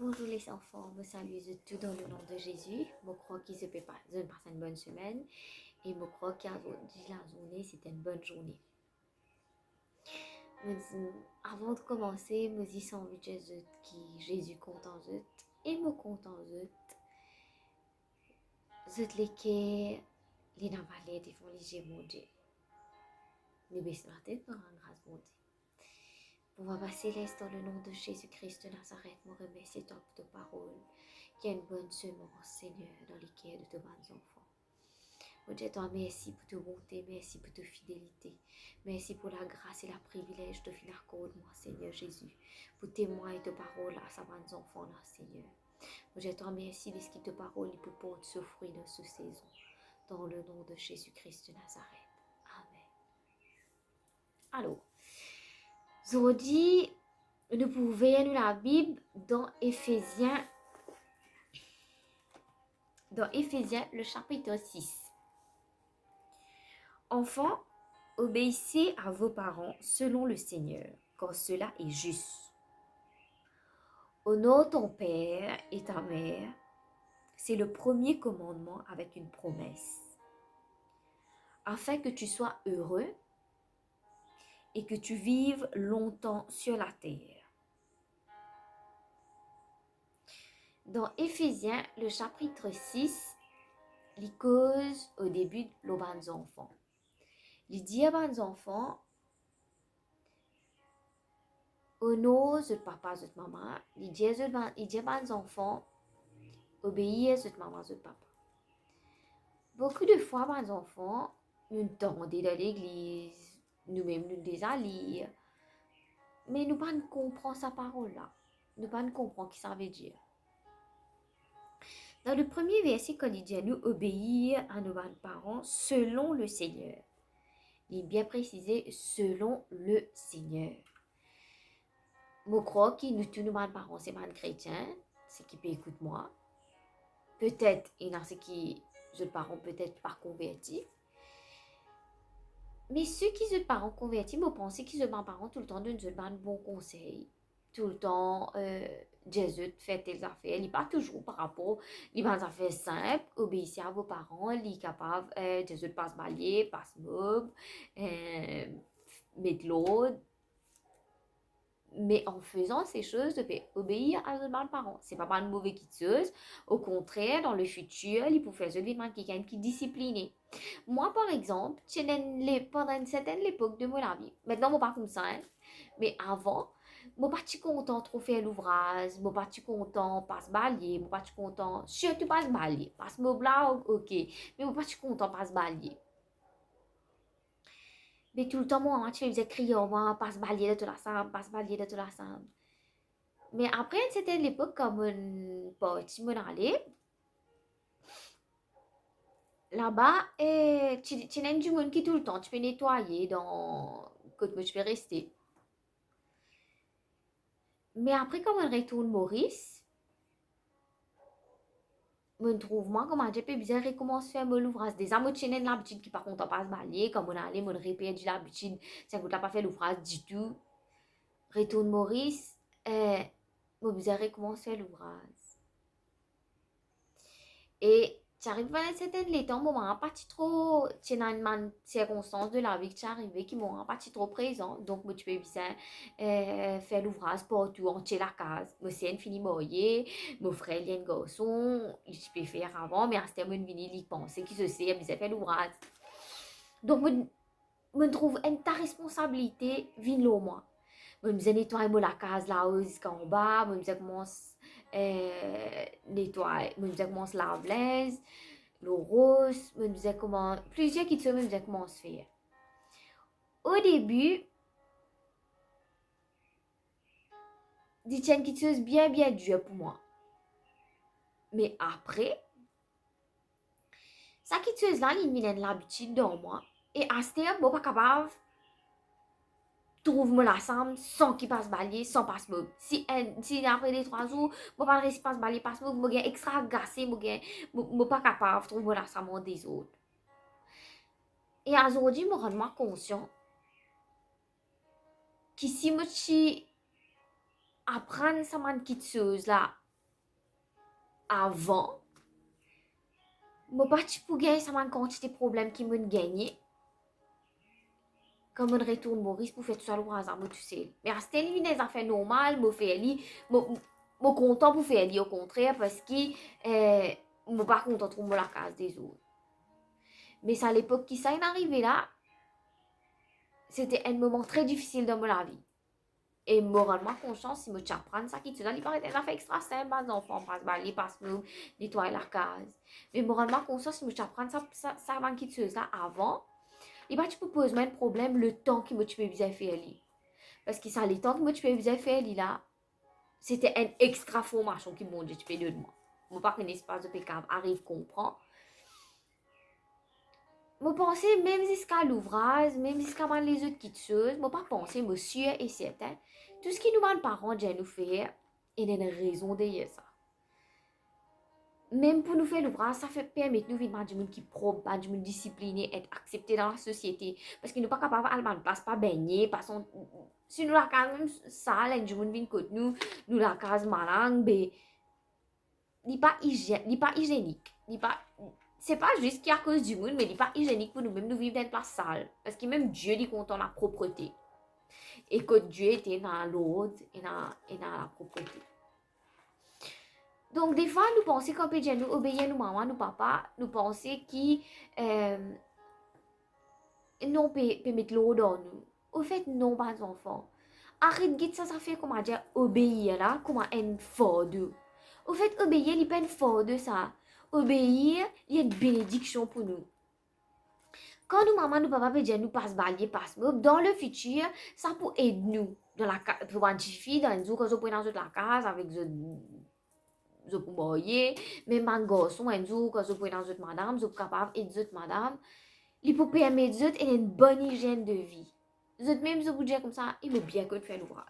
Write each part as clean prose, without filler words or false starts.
Bonjour les enfants, me salue tout dans le nom de Jésus. Je crois qu'ils se passent une bonne semaine et je crois que la journée c'était une bonne journée. Avant de commencer, je dis sans but qui Jésus content et me content zut les que les navalets devant les gémeaux Dieu. Nous baissons la tête pour rendre grâce bon Dieu. Papa céleste, dans le nom de Jésus-Christ de Nazareth, nous remercions toi pour ta parole, qui est une bonne semence, Seigneur, dans les cœurs de tes bons enfants. Mon Dieu, toi, merci pour ta bonté, merci pour ta fidélité, merci pour la grâce et le privilège de finir accorde-moi, Seigneur Jésus, pour témoigner ta parole à sa bons enfants, là, Seigneur. Mon Dieu, toi, merci parce que ta parole peut porter ce fruit dans cette saison, dans le nom de Jésus-Christ de Nazareth. Amen. Alors, aujourd'hui, nous pouvons voir la Bible dans Éphésiens, le chapitre 6. Enfants, obéissez à vos parents selon le Seigneur, car cela est juste. Honore ton père et ta mère, c'est le premier commandement avec une promesse, afin que tu sois heureux et que tu vives longtemps sur la terre. Dans Éphésiens, le chapitre 6, il cause au début les bons enfants. Il dit à bons enfants, honore votre papa, votre maman. Il dit à bons enfants, obéir à votre maman, votre papa. Beaucoup de fois, bons enfants, nous tendons dans l'église, nous-mêmes nous déjà lire, mais nous ne comprenons pas sa parole là. Nous ne comprenons pas ce que ça veut dire. Dans le premier verset, quand il dit à nous obéir à nos parents selon le Seigneur, il est bien précisé selon le Seigneur. Je crois que nous tous nos parents, c'est des chrétiens, ceux qui peuvent écouter moi. Peut-être, il y en a ceux qui, les parents peut-être pas convertis. Mais ceux qui sont parents convertis, je pense qu'ils sont parents tout le temps donnent de bons conseils. Tout le temps, Jésus fait telles affaires. Il n'est pas toujours par rapport aux affaires simples. Obéissez à vos parents. Il est capable, Jésus passe balai, passe mob, mettre l'eau. Mais en faisant ces choses, de obéir à nos parents. Ce n'est pas une mauvaise quitteuse. Au contraire, dans le futur, il peut faire de quelqu'un qui est discipliné. Moi, par exemple, pendant une certaine époque de mon vie, maintenant, je ne suis pas comme ça, hein, mais avant, je ne suis pas content de trop faire l'ouvrage, je ne suis pas content de passer balayer, je ne suis pas content, surtout pas balayer, parce que je là, ok, mais je ne suis pas content de passer balayer. Mais tout le temps, moi, tu faisais crier, moi, passe balayer de toute la salle, passe balayer de toute la salle. Mais après, c'était l'époque comme un parti, mon allée. Là-bas, tu as du monde qui tout le temps, tu peux nettoyer dans quand tu peux rester. Mais après, quand on retourne Maurice, on trouve moi comment j'ai bizarre recommence à faire l'ouvrage. Déjà, moi, j'ai l'habitude qui par contre pas se balayer, comme on allait, on répète l'habitude, ça ne pas faire l'ouvrage du tout. Retourne Maurice, mon bizarre recommence à faire l'ouvrage. Et tu arrives à un certain temps, moment pas trop, tu es dans une circonstance de la vie qui est arrivée qui m'ont pas trop présent. Donc, moi, tu peux bien faire l'ouvrage partout, entier la case. Moi, c'est une fini moyer, mon frère, il y a un garçon, je peux faire avant, mais à ce moment, il pensait qu'il se sait, il fait l'ouvrage. Donc, je trouve une ta responsabilité, vient là, moi. Je me nettoyer la case là-haut jusqu'en bas, je me commence nettoyer, je me commence la blaise, le rose, je me comment plusieurs qui se me commence faire. Au début, dit tiens qui chose bien dur pour moi. Mais après, ça qui chose là, il m'a l'habitude dans moi et à ce temps, je suis pas capable trouve-moi la somme sans qu'il passe balayer, sans passe mob. Si après les 3 jours, je ne pas rester passe balayer, passe mob, je suis extra agacé, je ne suis pas capable de trouver la somme des autres. Et aujourd'hui, je me rends conscient que si je apprends cette petite chose là, avant, je ne pas pour gagner ça une quantité de problèmes qui m'ont gagné. Quand je retourne Maurice pour faire tout ça le hasard, tu sais. Mais à cette une des affaires normales, je fais ali, je content pour faire ali au contraire parce que je pas content trop de la case des autres. Mais c'est à l'époque qui ça est arrivé là, c'était un moment très difficile dans ma vie. Et moralement conscient, si je apprends ça qui te donne, il paraît des affaires extra simples, les enfants passent balayer, passent nous, nettoyer la case. Mais moralement conscient, si je apprends ça avant qu'il te ça avant, il va tu peux poser un problème le temps que tu peux bien faire parce que ça le temps que tu peux bien faire là, c'était une extra formation qui m'ont dit tu peux de moi. Moi pas qu'un espace de pécable arrive comprend. Moi pensais même jusqu'à l'ouvrage, même jusqu'à les autres petites choses, moi pas penser monsieur et certain, tout ce qui nous les parents déjà nous faire, il y a une raison derrière ça. Même pour nous faire l'ouvrage, ça fait permettre nous vivre du monde qui propre, du monde discipliné, être accepté dans la société. Parce qu'ils ne sont pas capables d'aller en place, pas baigner, pas son... Si nous la case même sale, du monde vient côté nous la case malang, ben, il pas hygiénique. C'est pas juste qu'il y a cause du monde, mais il n'est pas hygiénique pour nous-mêmes, nous vivre dans une place sale. Parce que même Dieu dit qu'on la propreté. Et que Dieu était dans l'ordre et dans la propreté. Donc, des fois, nous pensons qu'on peut nous obéir, nous maman, nous papa, nous pensons qu'ils non peut mettre l'eau dans nous. Au fait, non, pas enfants. Arrête de ça fait comment dire obéir là, comment un fort de. Au fait, obéir, il n'est pas un fort de ça. Obéir, il y a une bénédiction pour nous. Quand nous maman, nous papa, nous passe balayer, passe dans le futur, ça peut aider nous. Dans la pour une fille, dans une jour, quand on peut dans la case avec je peux marier, mais mon garçon, un jour, quand je peux dans une madame, je suis capable d'aider une madame, il peut permettre une bonne hygiène de vie. Je même, je vous dire comme ça, il me bien que de faire l'ouvrage.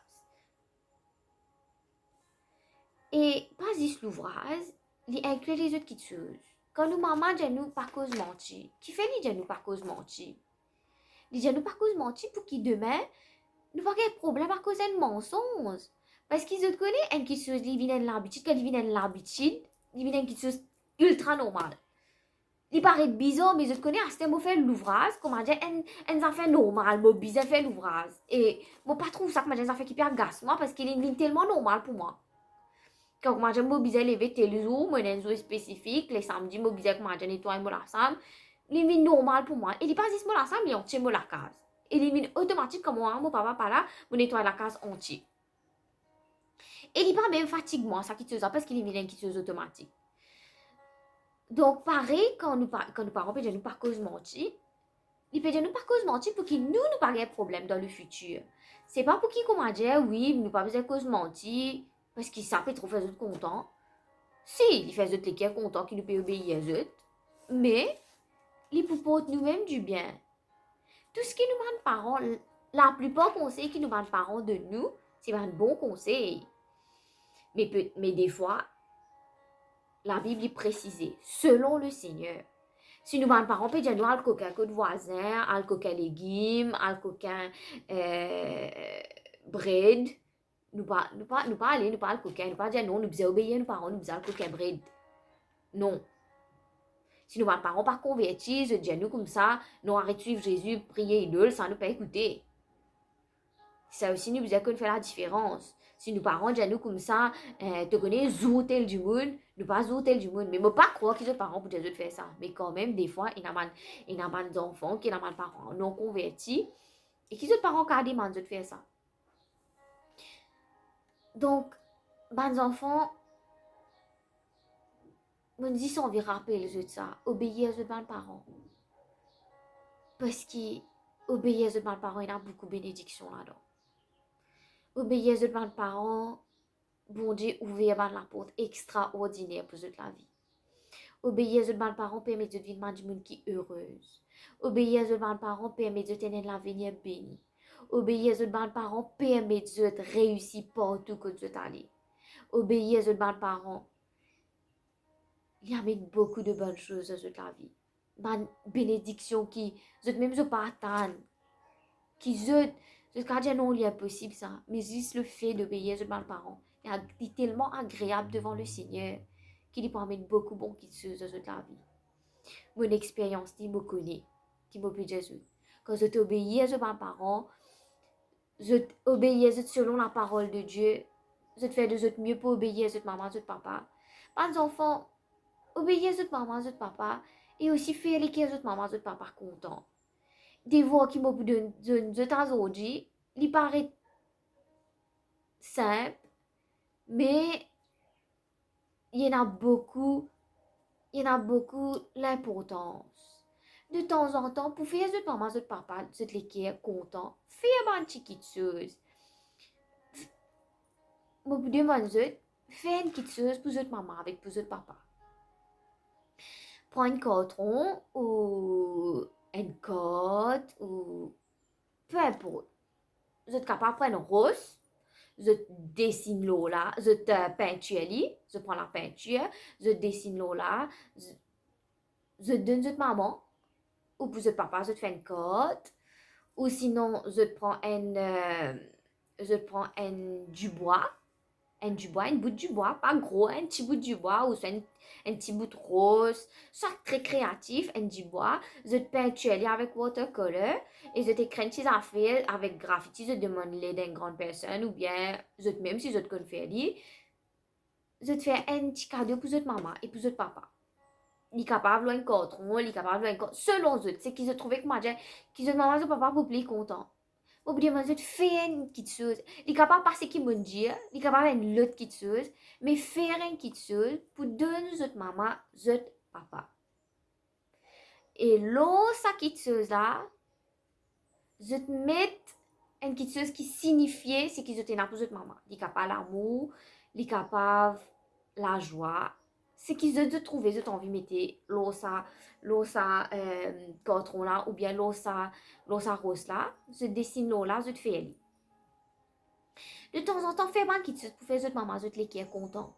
Et pas juste l'ouvrage, il inclut les autres petites choses. Quand nous maman dit nous pas cause mentir, qui fait lui dit nous pas cause mentir? Il dit nous pas cause mentir pour qui demain, nous pas de problème à cause d'un mensonge. Parce qu'ils ont connu une quelque chose, ils viennent l'habitude, quand ils viennent l'habitude, ils viennent quelque chose ultra normal. Il paraît bizarre, mais je connais à ce moment faire l'ouvrage, comment dire, un affaire normal, moi bizarre faire l'ouvrage. Et moi pas trouve ça comme un affaire qui peut agacer moi parce qu'il est tellement normal pour moi. Quand moi j'aime bizarre lever tel jour, moi un jour spécifique, les samedis moi bizarre comment dire nettoyer moi la chambre, il est normal pour moi. Et il pas juste moi la chambre, il entier moi la case. Il est automatique comme moi, mon papa pas là, moi nettoyer la case entière. Et il pas même fatigue moi ça qui te ça parce qu'il est une chose automatique. Donc, pareil, quand nous parlons, peut nous pas cause mentir. Il peut nous pas cause mentir pour qu'il nous pas de problème dans le futur. C'est pas pour qu'il comment dire, oui, nous pas besoin de cause mentir, parce qu'il s'appelle trop faire autres contents. Si, il fait autres les contents qui nous peut obéir aux autres. Mais, il peut porter nous-mêmes du bien. Tout ce qui nous demande parents, la plupart conseils qui nous demandent parents de nous, c'est un bon conseil. Mais des fois, la Bible est précisée, selon le Seigneur. Si nous parents, on peut dire nous al coquin de voisin, al coquin légumes, al coquin bread. Nous pas aller, nous pas al coquin, nous pas dire non, nous besoin obéir nos parents, nous besoin al coquin bread. Non. Si nous parents pas convertis, je dis nous comme ça, nous arrêtons de suivre Jésus, prier idole, ça nous pas écouter. Ça aussi nous besoin qu'on fait la différence. Si nous parents disent nous comme ça, te connais zoutel du monde, nous pas zoutel du monde. Mais moi pas croire qu'ils sont parents pour dire de faire ça. Mais quand même, des fois, il y a des enfants qui ont des parents non convertis et qui sont parents qui ont demandé de faire ça. Donc, les enfants, on dit ça, on va rappeler les autres ça, obéir aux autres parents. Parce qu'obéir aux autres parents, il y a beaucoup de bénédictions là-dedans. Obéir aux autres parents, bon Dieu ouvrir la porte extraordinaire pour toute la vie. Obéir aux autres parents permet de vivre du monde qui est heureuse. Obéir aux autres parents permet de tenir l'avenir béni. Obéir aux autres parents permet de réussir partout que tu allé. Obéir aux autres parents, il y a beaucoup de bonnes choses dans toute la vie. Une bénédiction qui, même je pas attendre, qui je quand dire non, il est impossible ça, mais juste le fait d'obéir aux autres parents, c'est tellement agréable devant le Seigneur. qui lui permet beaucoup bon qui se dans la vie. Mon expérience dit me connaît, qui m'obéit Jésus. Quand je t'obéis à mes parents, je obéis selon la parole de Dieu. Je te fais de autres mieux pour obéir à votre maman, à votre papa. Pas enfants, obéir à votre maman, à votre papa, et aussi faire les choses à votre maman, à votre papa content. Des voix qui m'ont donné de temps aujourd'hui, il paraît simple, mais il y en a beaucoup l'importance. De temps en temps, pour faire votre maman, votre papa, votre les content, faire une petite chose. Je vous demande, faire une petite chose pour votre maman avec pour votre papa. Prends un coton ou une cote ou peu importe. Vous êtes capable de prendre un rose. Je dessine l'eau là, je te peinture, je prends la peinture, je dessine l'eau là, je donne votre maman, ou pour votre papa, je te fais une cote, ou sinon, je prends du bois, un bout du bois, pas gros, un petit bout du bois, ou soit un petit bout de rose, soit très créatif, un du bois, je te peinture avec watercolor, et je t'écris une petite affaire avec graffiti, je demande l'aide d'une grande personne, ou bien, même si je te confie, je te fais un petit cadeau pour votre maman et pour votre papa. Il est capable de coton, il est capable de selon eux, c'est qu'ils se trouvaient que moi, qu'ils se maman et papa pour plus content. Au bout de moment, je fais une petite chose. Il est capable de passer qui me dit, il est capable de faire une autre petite chose, mais faire une petite chose pour donner notre maman, notre papa. Et là, sa petite chose là, je te mets une petite chose qui signifiait ce qu'ils étaient là pour notre maman. Il est capable l'amour, il est capable la joie. Ce qu'ils ont trouvé, ils ont envie de mettre l'osa coton là, ou bien l'osa rose là, je dessine là, je te fais elle. De temps en temps, fais une petite chose pour faire votre maman, je te les content.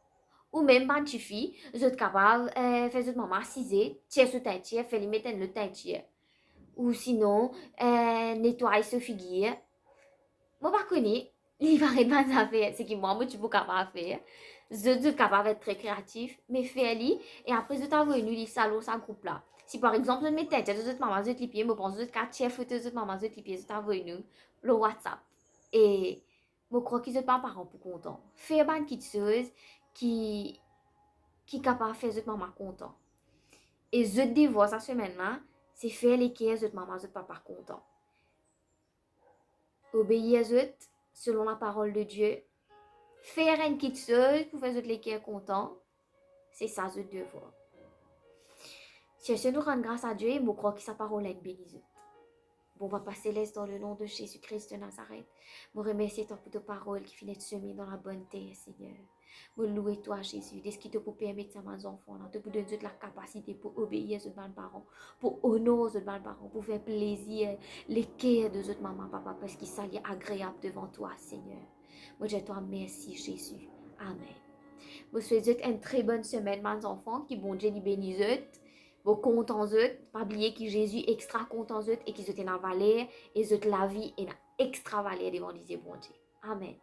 Ou même, quand tu fais, je te capable de faire votre maman assiser, tirer sur ta tière, faire lui mettre le tière. Ou sinon, nettoyer ce figure. Moi, par contre, il va rien de faire. C'est que moi, je suis capable de faire. Je suis capable d'être très créatif, mais faire-le. Et après, je t'envoie une salon, ça groupe là. Si par exemple, je mets tête, je te maman, je te pieds, je pense que je te photo, je te maman, je te pieds, je t'envoie une le WhatsApp. Et je crois qu'ils sont pas parents pour content. Faire une petite chose qui est capable de faire votre maman content. Et je te dévoie cette semaine-là, c'est faire les caisses de votre maman, de votre papa content. Obéir à eux selon la parole de Dieu. Faire une petite chose pour faire les caisses contents. C'est ça, je devoir. Cherchez nous rendre grâce à Dieu et je crois que sa parole est bénie. Bon, Papa Céleste, dans le nom de Jésus-Christ de Nazareth, je remercie toi pour ta parole qui finit de semer dans la bonne terre, Seigneur. Je loue toi, Jésus, de ce qui te peut permettre à mes enfants, te pour donner la capacité pour obéir à nos parents, pour honorer nos parents, pour faire plaisir les cœurs de notre maman, papa, parce qu'ils sont agréables devant toi, Seigneur. Moi, je te remercie, Jésus. Amen. Je vous souhaite une très bonne semaine, mes enfants, qui bon Dieu les bénisse. Vous contents eux, pas oublier que Jésus extra content eux et qu'ils étaient dans la valeur et eux la vie est extra valeur devant les bon Dieu. Amen.